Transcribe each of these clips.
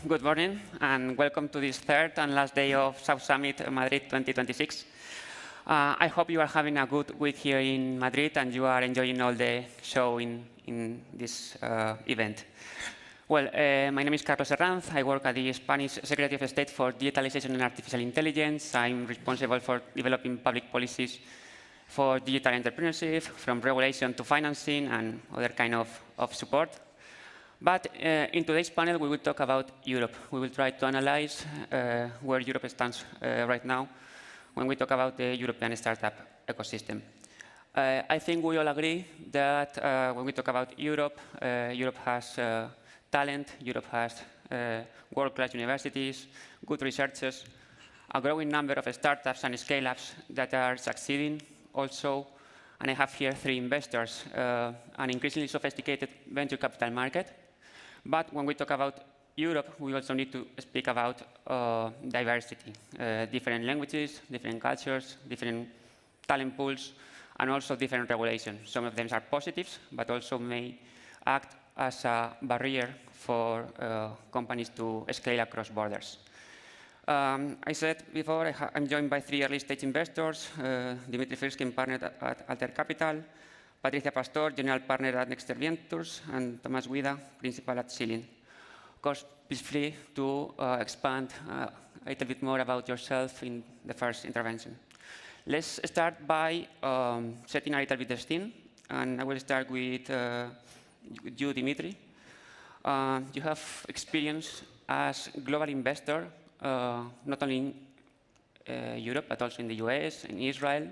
good morning, and welcome to this third and last day of South Summit Madrid 2026. I hope you are having a good week here in Madrid and you are enjoying all the show in this event. Well, my name is Carlos Herranz. I work at the Spanish Secretary of State for Digitalization and Artificial Intelligence. I'm responsible for developing public policies for digital entrepreneurship, from regulation to financing and other kind of support. But in today's panel, we will talk about Europe. We will try to analyze where Europe stands right now when we talk about the European startup ecosystem. I think we all agree that when we talk about Europe, Europe has talent, Europe has world-class universities, good researchers, a growing number of startups and scale-ups that are succeeding also. And I have here three investors, an increasingly sophisticated venture capital market. But when we talk about Europe, we also need to speak about diversity, different languages, different cultures, different talent pools, and also different regulations. Some of them are positives, but also may act as a barrier for companies to scale across borders. I said before, I'm joined by three early-stage investors, Dimitri Firskin, partner at Alter Capital, Patricia Pastor, general partner at Nexter Ventures, and Tomás Guida, principal at Silin. Of course, please free to expand a little bit more about yourself in the first intervention. Let's start by setting a little bit the scene, and I will start with you, Dimitri. You have experience as global investor, not only in Europe, but also in the US, in Israel.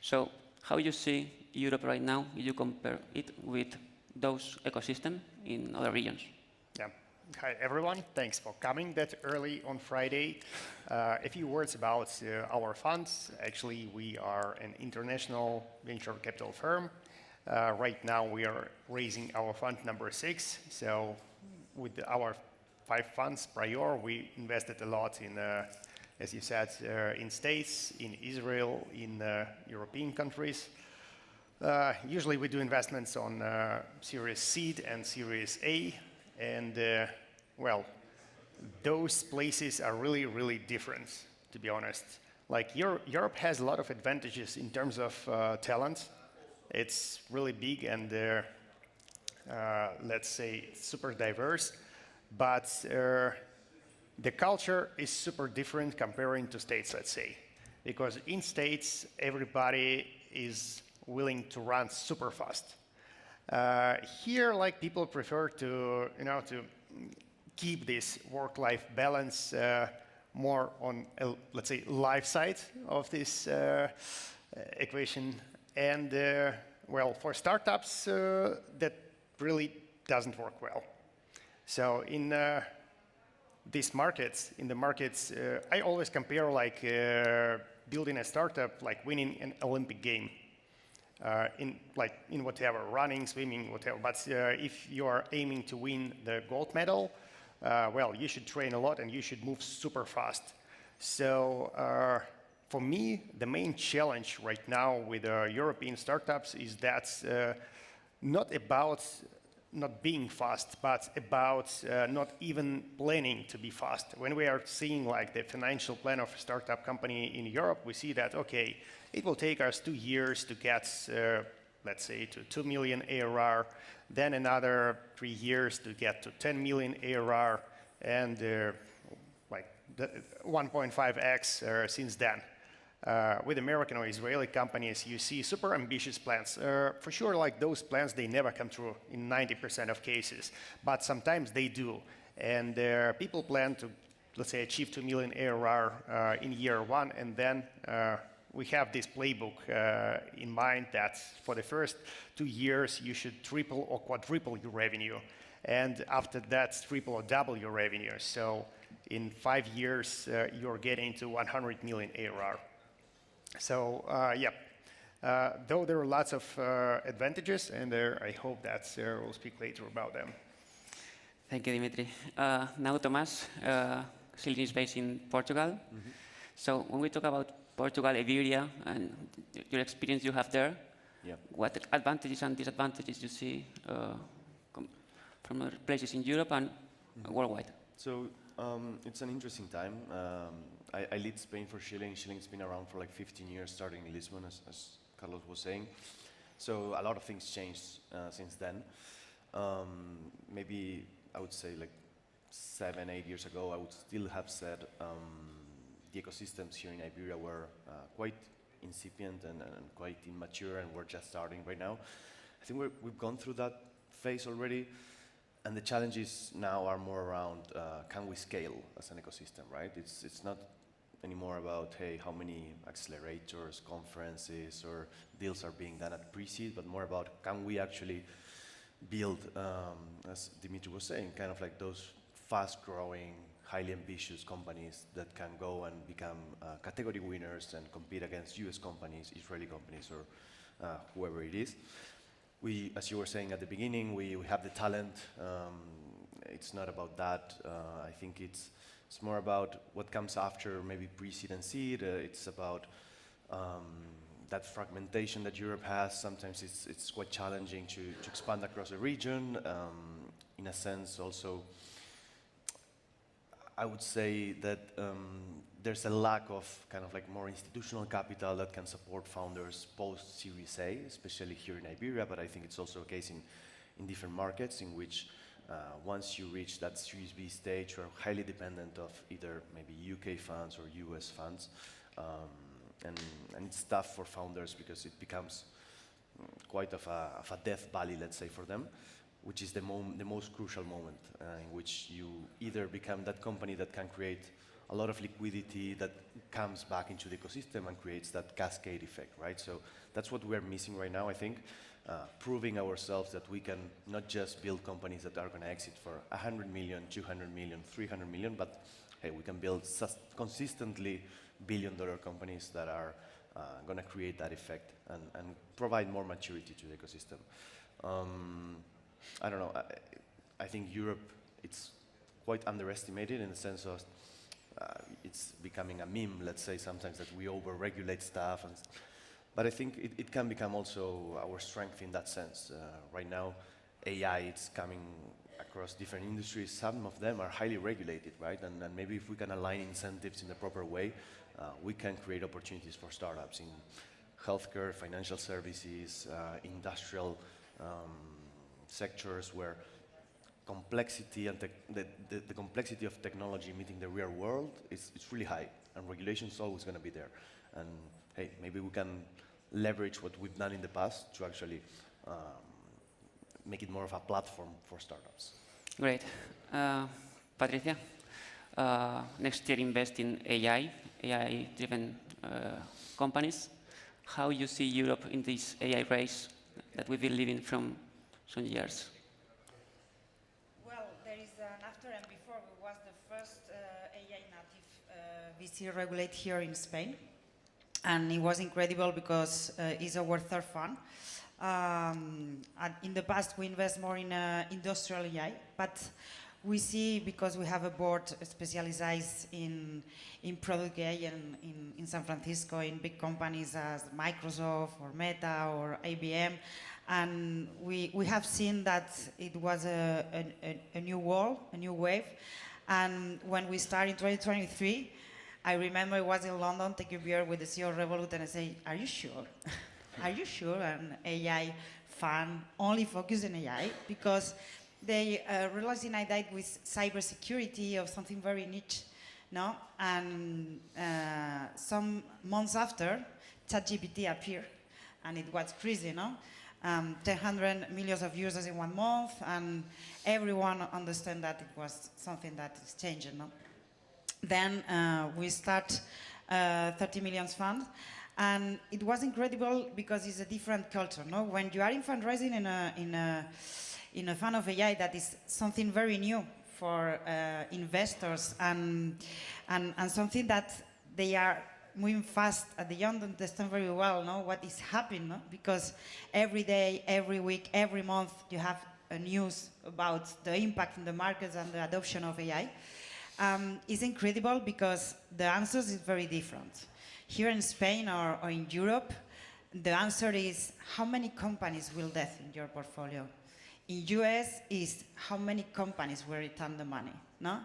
So how you see Europe right now, if you compare it with those ecosystems in other regions? Yeah. Hi, everyone. Thanks for coming that early on Friday. A few words about our funds. Actually, we are an international venture capital firm. Right now, we are raising our fund number 6. So with our 5 funds prior, we invested a lot in, as you said, in States, in Israel, in European countries. Usually we do investments on Series Seed and Series A, and well, those places are really, really different, to be honest. Like Europe has a lot of advantages in terms of talent. It's really big and let's say super diverse, but the culture is super different comparing to States, let's say, because in States everybody is willing to run super fast. Here, like people prefer to, to keep this work-life balance more on, let's say, life side of this equation. And well, for startups, that really doesn't work well. So in these markets, I always compare like building a startup, like winning an Olympic game. In whatever, running, swimming, whatever. But if you are aiming to win the gold medal, well, you should train a lot and you should move super fast. So for me, the main challenge right now with European startups is that not about not being fast, but about not even planning to be fast. When we are seeing like the financial plan of a startup company in Europe, we see that, okay, it will take us 2 years to get, let's say, to 2 million ARR, then another 3 years to get to 10 million ARR, and like 1.5x since then. With American or Israeli companies, you see super ambitious plans. For sure, like those plans, they never come true in 90% of cases, but sometimes they do. And people plan to, let's say, achieve 2 million ARR in year 1, and then we have this playbook in mind that for the first 2 years, you should triple or quadruple your revenue. And after that, triple or double your revenue. So in 5 years, you're getting to 100 million ARR. So yeah, though there are lots of advantages, and I hope that Sarah will speak later about them. Thank you, Dimitri. Now, Tomás, Silin is based in Portugal. Mm-hmm. So when we talk about Portugal, Iberia, and your experience you have there, what advantages and disadvantages you see from other places in Europe and worldwide? So It's an interesting time. I lead Spain for Schilling. Schilling's been around for like 15 years, starting in Lisbon, as Carlos was saying. So a lot of things changed since then. Maybe I would say like 7, 8 years ago, I would still have said the ecosystems here in Iberia were quite incipient and quite immature, and we're just starting right now. I think we've gone through that phase already, and the challenges now are more around can we scale as an ecosystem, right? It's not anymore about, hey, how many accelerators, conferences, or deals are being done at pre-seed, but more about can we actually build, as Dimitri was saying, kind of like those fast-growing, highly ambitious companies that can go and become category winners and compete against US companies, Israeli companies, or whoever it is. We, as you were saying at the beginning, we have the talent. It's not about that. I think it's more about what comes after maybe pre-seed and seed. It's about that fragmentation that Europe has. Sometimes it's quite challenging to expand across a region. In a sense, also, I would say that there's a lack of kind of like more institutional capital that can support founders post Series A, especially here in Iberia, but I think it's also a case in different markets in which once you reach that Series B stage, you're highly dependent of either maybe UK funds or US funds. And it's tough for founders because it becomes quite of a death valley, let's say, for them, which is the most crucial moment in which you either become that company that can create a lot of liquidity that comes back into the ecosystem and creates that cascade effect, right? So that's what we're missing right now, I think, proving ourselves that we can not just build companies that are going to exit for 100 million, 200 million, 300 million, but hey, we can build consistently billion-dollar companies that are going to create that effect and provide more maturity to the ecosystem. I don't know. I think Europe, it's quite underestimated in the sense of it's becoming a meme, let's say, sometimes that we over-regulate stuff. But I think it can become also our strength in that sense. Right now, AI, it's coming across different industries. Some of them are highly regulated, right? And maybe if we can align incentives in the proper way, we can create opportunities for startups in healthcare, financial services, industrial sectors where complexity and the complexity of technology meeting the real world it's really high, and regulation is always going to be there. And hey, maybe we can leverage what we've done in the past to actually make it more of a platform for startups. Great. Patricia, next year invest in AI-driven companies. How you see Europe in this AI race that we've been living from some years? Well, there is an after and before. We was the first AI native VC regulate here in Spain. And it was incredible because it's our third fund. And in the past, we invest more in industrial AI, but we see, because we have a board specialized in product AI and in San Francisco, in big companies as Microsoft or Meta or IBM, and we have seen that it was a new wall, a new wave. And when we started in 2023, I remember I was in London taking beer with the CEO of Revolut, and I say, are you sure? Are you sure an AI fund only focused on AI? Because they realized in AI with cybersecurity of something very niche, no? And some months after, ChatGPT appeared, and it was crazy, no? 100 million of users in 1 month, and everyone understand that it was something that is changing, no? Then we start 30 million fund, and it was incredible because it's a different culture, no? When you are in fundraising in a fund of AI, that is something very new for investors and something that they are moving fast and they don't understand very well, no, what is happening, no? Because every day, every week, every month you have news about the impact in the markets and the adoption of AI. It's incredible because the answers is very different. Here in Spain or in Europe, the answer is how many companies will death in your portfolio. In US is how many companies will return the money, no?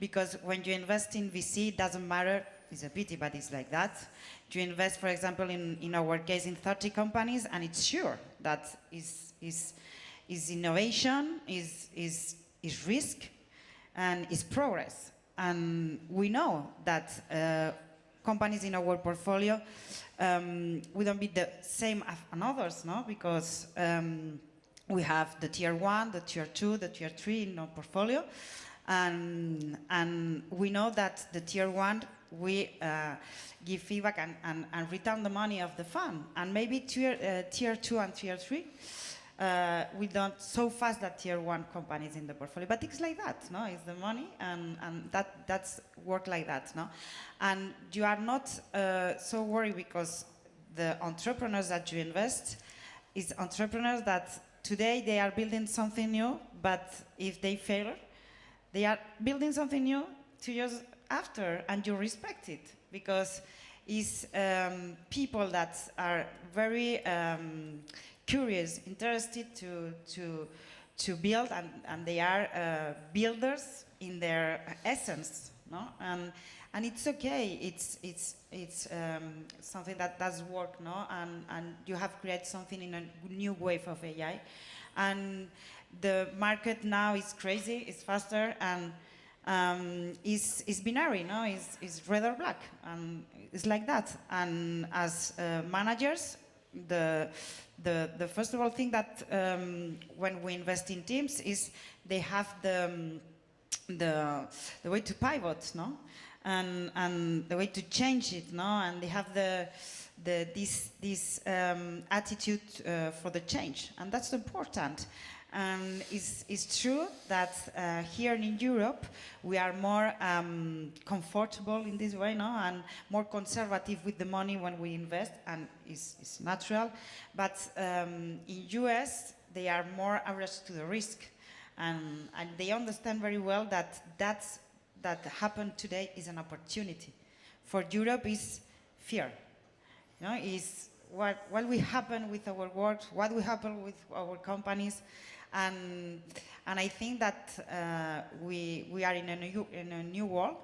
because when you invest in VC, it doesn't matter, it's a pity, but it's like that. You invest, for example, in our case, in 30 companies, and it's sure that is innovation, is risk, and is progress. And we know that companies in our portfolio, we don't be the same as others, no? Because we have the tier 1, the tier 2, the tier 3 in our portfolio. And we know that the tier 1, we give feedback and return the money of the fund. And maybe tier 2 and tier 3, we don't so fast that tier 1 companies in the portfolio. But it's like that, no? It's the money, and that's work like that, no? And you are not so worried because the entrepreneurs that you invest is entrepreneurs that today they are building something new, but if they fail, they are building something new 2 years after, and you respect it because it's people that are very curious, interested to build, and they are builders in their essence, no? And it's okay. It's something that does work, no? And you have created something in a new wave of AI, and the market now is crazy. It's faster and is binary, no? Is red or black, and it's like that. And as managers, the first of all thing that when we invest in teams is they have the way to pivot, no? And the way to change it, no? And they have this attitude for the change, and that's important. And it's true that here in Europe we are more comfortable in this way, no? And more conservative with the money when we invest, and it's natural. But in US they are more averse to the risk, and they understand very well that that happened today is an opportunity. For Europe is fear. You know, is what will happen with our work, what will happen with our companies, and I think that we are in a new world,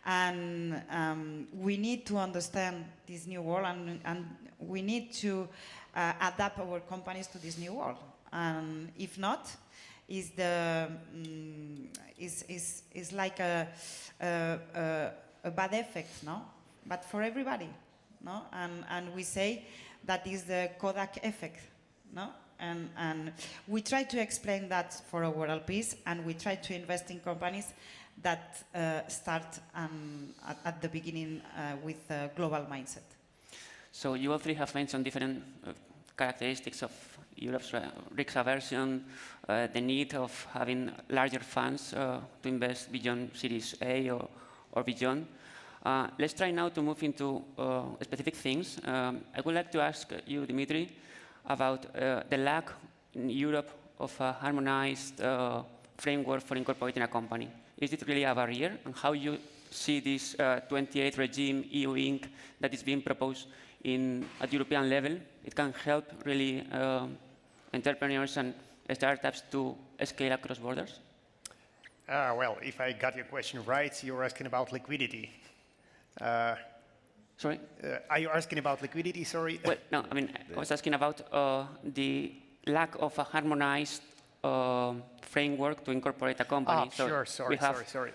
and we need to understand this new world, and we need to adapt our companies to this new world. And if not, is like a bad effect, no? But for everybody, no? And we say that is the Kodak effect, no? And we try to explain that for our LPs, and we try to invest in companies that start at the beginning with a global mindset. So you all three have mentioned different characteristics of Europe's risk aversion, the need of having larger funds to invest beyond Series A or beyond. Let's try now to move into specific things. I would like to ask you, Dimitri, about the lack in Europe of a harmonized framework for incorporating a company. Is it really a barrier? And how you see this 28 regime, EU Inc., that is being proposed at European level? It can help really entrepreneurs and startups to scale across borders? Well, if I got your question right, you're asking about liquidity. Sorry? Are you asking about liquidity, sorry? Well, no, I mean, I was asking about the lack of a harmonized framework to incorporate a company. So sure, sorry,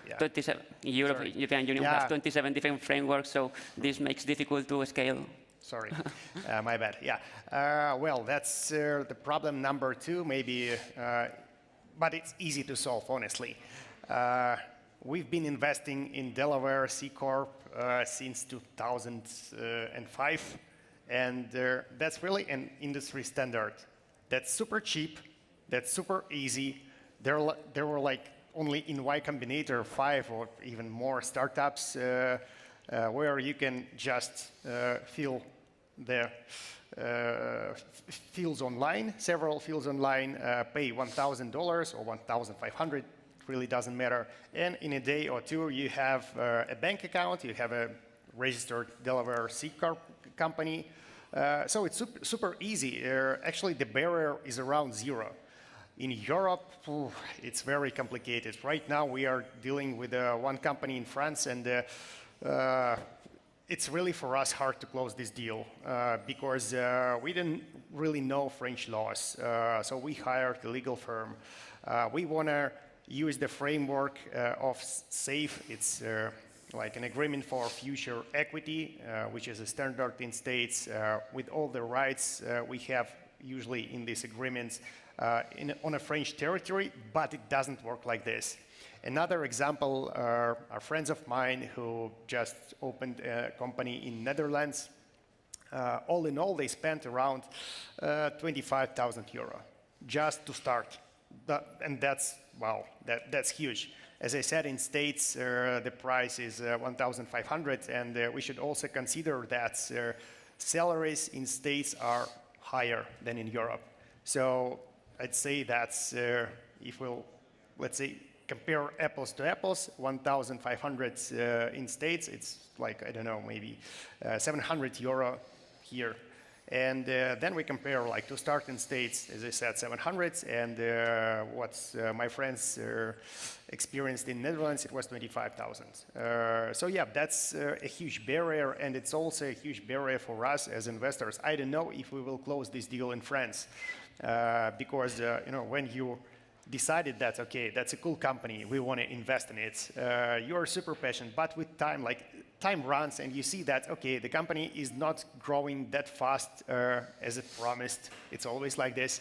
yeah. 27, European Union has 27 different frameworks, so this makes it difficult to scale. Sorry, my bad, yeah. Well, that's the problem number 2, maybe, but it's easy to solve, honestly. We've been investing in Delaware C Corp since 2005, and that's really an industry standard. That's super cheap, that's super easy. There were like only in Y Combinator 5 or even more startups where you can just fill the fields online, several fields online, pay $1,000 or $1,500. Really doesn't matter. And in a day or two, you have a bank account, you have a registered Delaware C Corp company. So it's super easy. Actually, the barrier is around 0. In Europe, it's very complicated. Right now, we are dealing with one company in France, and it's really for us hard to close this deal because we didn't really know French laws. So we hired a legal firm. We want to use the framework of SAFE. It's like an agreement for future equity, which is a standard in states with all the rights we have usually in these agreements on a French territory, but it doesn't work like this. Another example are friends of mine who just opened a company in Netherlands. All in all, they spent around 25,000 euro just to start. And that's, wow, that's huge. As I said, in States, the price is 1,500, and we should also consider that salaries in States are higher than in Europe. So I'd say that's, if we'll, let's say, compare apples to apples, 1,500 in States, it's like, I don't know, maybe 700 euro here. And then we compare, like, to start in States, as I said, 700, and what my friends experienced in Netherlands, it was 25,000. So yeah, that's a huge barrier, and it's also a huge barrier for us as investors. I don't know if we will close this deal in France, because, you know, when you decided that, okay, that's a cool company, we want to invest in it, you're super passionate, but with time, like, time runs and you see that, okay, the company is not growing that fast as it promised. It's always like this.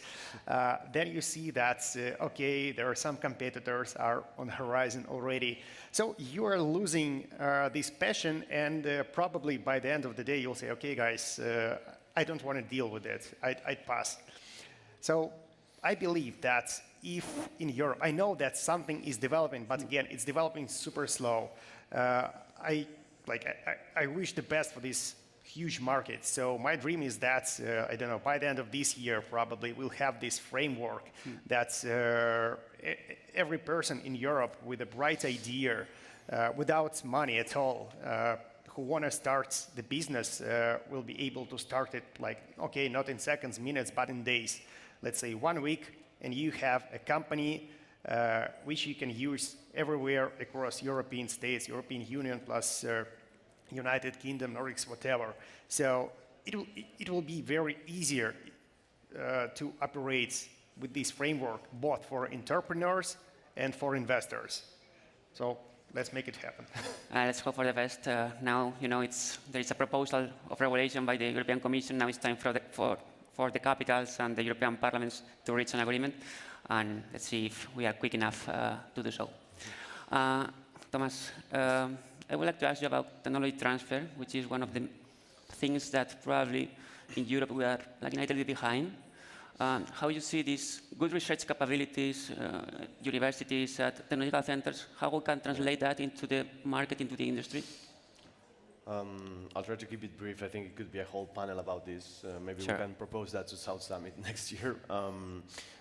Then you see that, okay, there are some competitors are on the horizon already. So you are losing this passion, and probably by the end of the day, you'll say, okay, guys, I don't want to deal with it. I'd pass. So I believe that if in Europe, I know that something is developing, but again, it's developing super slow. I wish the best for this huge market. So my dream is that, I don't know, by the end of this year, probably we'll have this framework that every person in Europe with a bright idea, without money at all, who want to start the business will be able to start it, like, okay, not in seconds, minutes, but in days. Let's say 1 week, and you have a company which you can use everywhere across European states, European Union, plus United Kingdom, Nordics, whatever. So it will be very easier to operate with this framework, both for entrepreneurs and for investors. So let's make it happen. Let's hope for the best. Now, you know, there is a proposal of regulation by the European Commission. Now it's time for the capitals and the European parliaments to reach an agreement. And let's see if we are quick enough to do so. Thomas, I would like to ask you about technology transfer, which is one of the things that probably in Europe we are lagging a little bit behind. How you see these good research capabilities, universities, technological centers, how we can translate that into the market, into the industry? I'll try to keep it brief. I think it could be a whole panel about this. Maybe Sure. we can propose that to South Summit next year.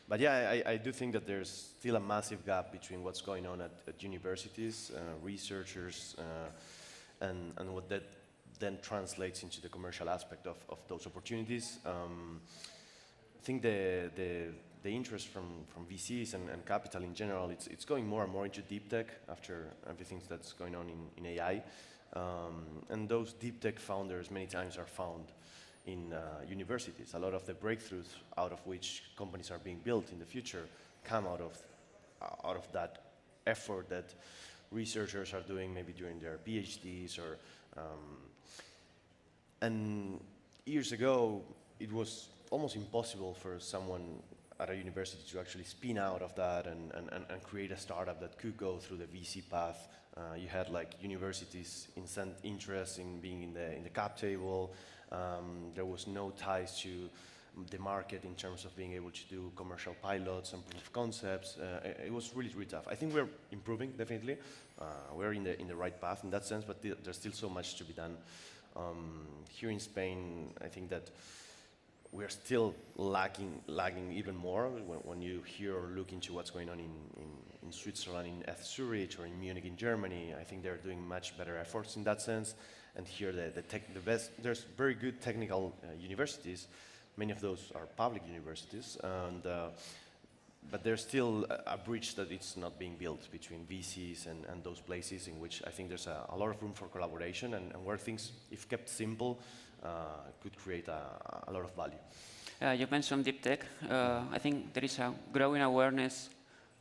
But yeah, I do think that there's still a massive gap between what's going on at universities, researchers, and what that then translates into the commercial aspect of those opportunities. I think the interest from VCs and capital in general, it's going more and more into deep tech after everything that's going on in AI. And those deep tech founders many times are found in universities. A lot of the breakthroughs out of which companies are being built in the future come out of that effort that researchers are doing maybe during their PhDs or and years ago it was almost impossible for someone at a university to actually spin out of that and create a startup that could go through the VC path. You had like universities interest in being in the cap table. There was no ties to the market in terms of being able to do commercial pilots and proof of concepts. It was really, really tough. I think we're improving, definitely. We're in the right path in that sense, but there's still so much to be done. Here in Spain, I think that we're still lagging even more when you hear or look into what's going on in Switzerland, in Zurich, or in Munich, in Germany. I think they're doing much better efforts in that sense. And here, the best, there's very good technical universities. Many of those are public universities, and but there's still a bridge that it's not being built between VCs and those places in which I think there's a lot of room for collaboration and where things, if kept simple, could create a lot of value. You mentioned deep tech. I think there is a growing awareness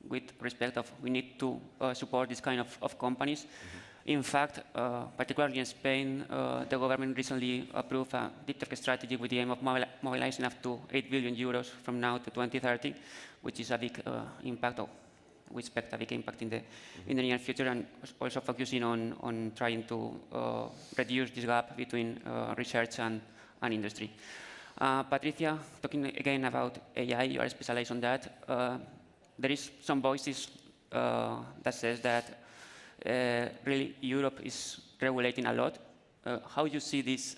with respect of we need to support this kind of companies. In fact, particularly in Spain, the government recently approved a deep tech strategy with the aim of mobilizing up to 8 billion euros from now to 2030, which is a big impact. We expect a big impact in the near future, and also focusing on trying to reduce this gap between research and industry. Patricia, talking again about AI, you are specialized on that. There is some voices that says that really Europe is regulating a lot. How do you see this?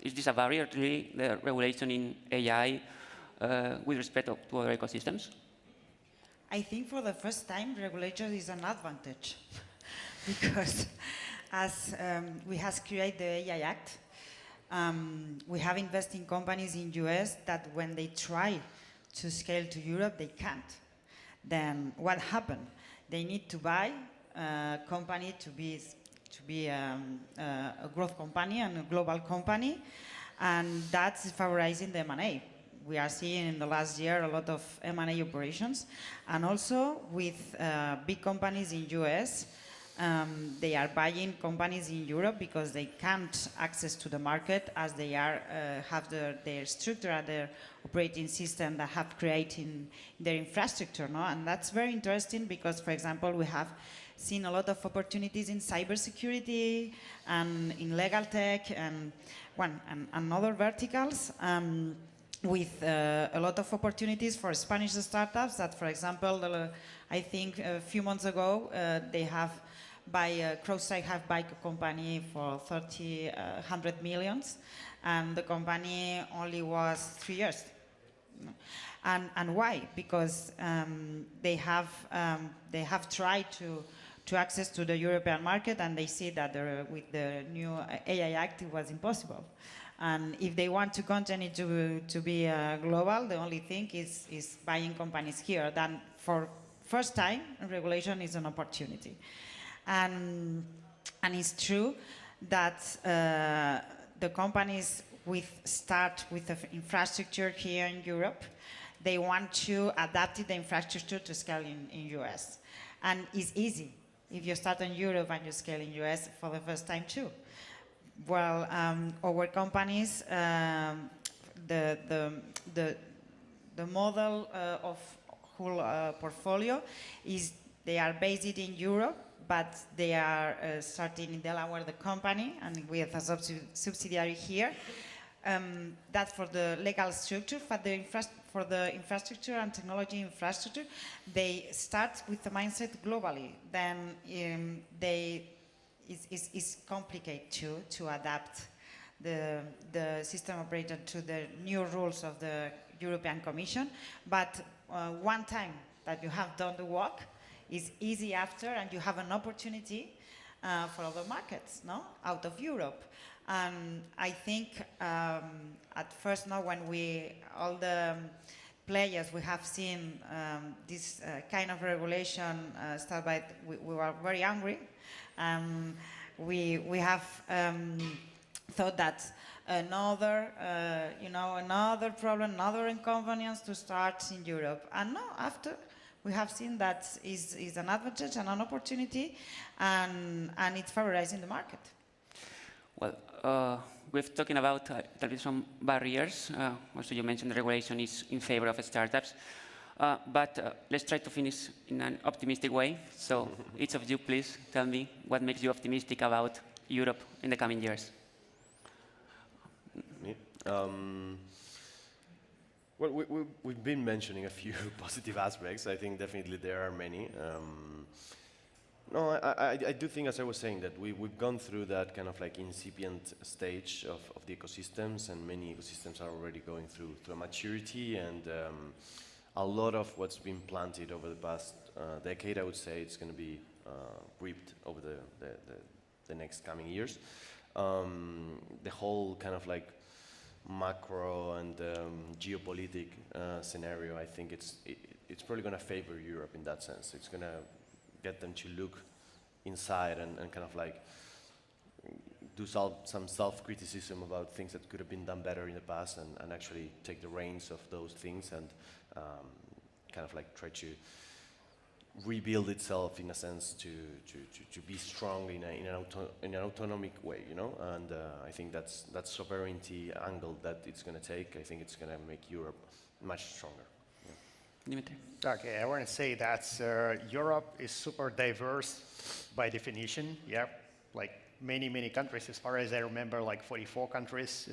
Is this a barrier, really, the regulation in AI with respect to other ecosystems? I think for the first time, regulation is an advantage because as we have created the AI Act, we have invested in companies in US that when they try to scale to Europe, they can't. Then what happened? They need to buy a company to be a growth company and a global company, and that's favorizing the M&A. We are seeing in the last year a lot of M&A operations, and also with big companies in US, they are buying companies in Europe because they can't access to the market as they are have their structure and their operating system that have created their infrastructure, no? And that's very interesting because, for example, we have seen a lot of opportunities in cybersecurity and in legal tech and other verticals. With a lot of opportunities for Spanish startups that, for example, I think a few months ago, they have CrowdStrike have bought a company for 100 millions, and the company only was 3 years. And why? Because they have tried to access to the European market, and they see that with the new AI Act it was impossible. And if they want to continue to be global, the only thing is buying companies here. Then for first time, regulation is an opportunity. And it's true that the companies start with the infrastructure here in Europe. They want to adapt the infrastructure to scale in US. And it's easy if you start in Europe and you scale in US for the first time too. Well, our companies, the model of whole portfolio is they are based in Europe, but they are starting in Delaware, the company, and we have a subsidiary here. That's for the legal structure, for the infrastructure and technology infrastructure. They start with the mindset globally. Then it's complicated to adapt the system operator to the new rules of the European Commission. But one time that you have done the work, it's easy after, and you have an opportunity for other markets, no, out of Europe. And I think at first, now when all the players we have seen this kind of regulation start by, we were very angry. We have thought that another problem, another inconvenience to start in Europe. And now after, we have seen that is an advantage and an opportunity, and it's favorizing the market. Well, we've talking about there is some barriers. Also, you mentioned the regulation is in favor of startups. But let's try to finish in an optimistic way. So each of you, please tell me what makes you optimistic about Europe in the coming years. Me? Well, we've been mentioning a few positive aspects. I think definitely there are many. No, I do think, as I was saying, that we've gone through that kind of like incipient stage of the ecosystems, and many ecosystems are already going through a maturity, and a lot of what's been planted over the past decade, I would say, it's going to be reaped over the next coming years. The whole kind of like macro and geopolitic scenario, I think it's probably going to favor Europe in that sense. It's going to get them to look inside and kind of like do some self-criticism about things that could have been done better in the past, and actually take the reins of those things and kind of like try to rebuild itself in a sense to be strong in an autonomic way, you know. And I think that's sovereignty angle that it's going to take. I think it's going to make Europe much stronger. Yeah. Dimitri. Okay, I want to say that Europe is super diverse by definition. Yeah, like many countries. As far as I remember, like 44 countries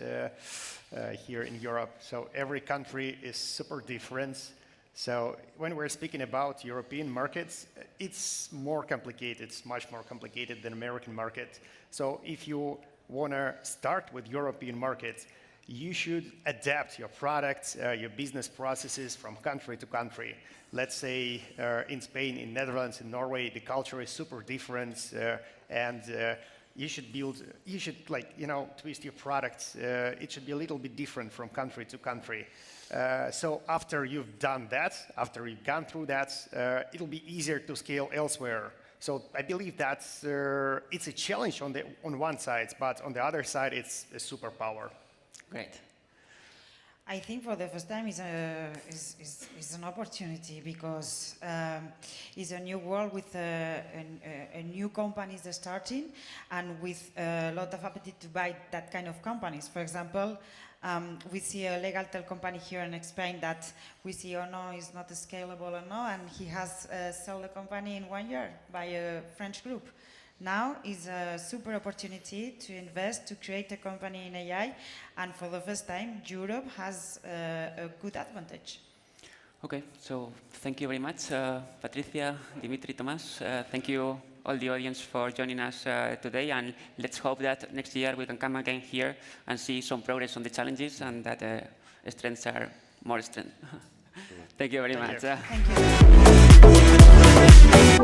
here in Europe. So every country is super different. So when we're speaking about European markets, it's more complicated. It's much more complicated than American market. So if you want to start with European markets, you should adapt your products, your business processes from country to country. Let's say in Spain, in Netherlands, in Norway, the culture is super different, and you should like, you know, twist your products. It should be a little bit different from country to country. So after you've done that, after you've gone through that, it'll be easier to scale elsewhere. So I believe that it's a challenge on one side, but on the other side, it's a superpower. Great. I think for the first time is an opportunity, because it's a new world with a new companies that starting, and with a lot of appetite to buy that kind of companies. For example, we see a legal tel company here in Spain that we see, oh no, it's not scalable or no, and he has sold the company in 1 year by a French group. Now is a super opportunity to invest, to create a company in AI, and for the first time, Europe has a good advantage. Okay, so thank you very much, Patricia, Dimitri, Tomas. Thank you, all the audience, for joining us today, and let's hope that next year we can come again here and see some progress on the challenges, and that strengths are more strength. Thank you very much. you. Thank you.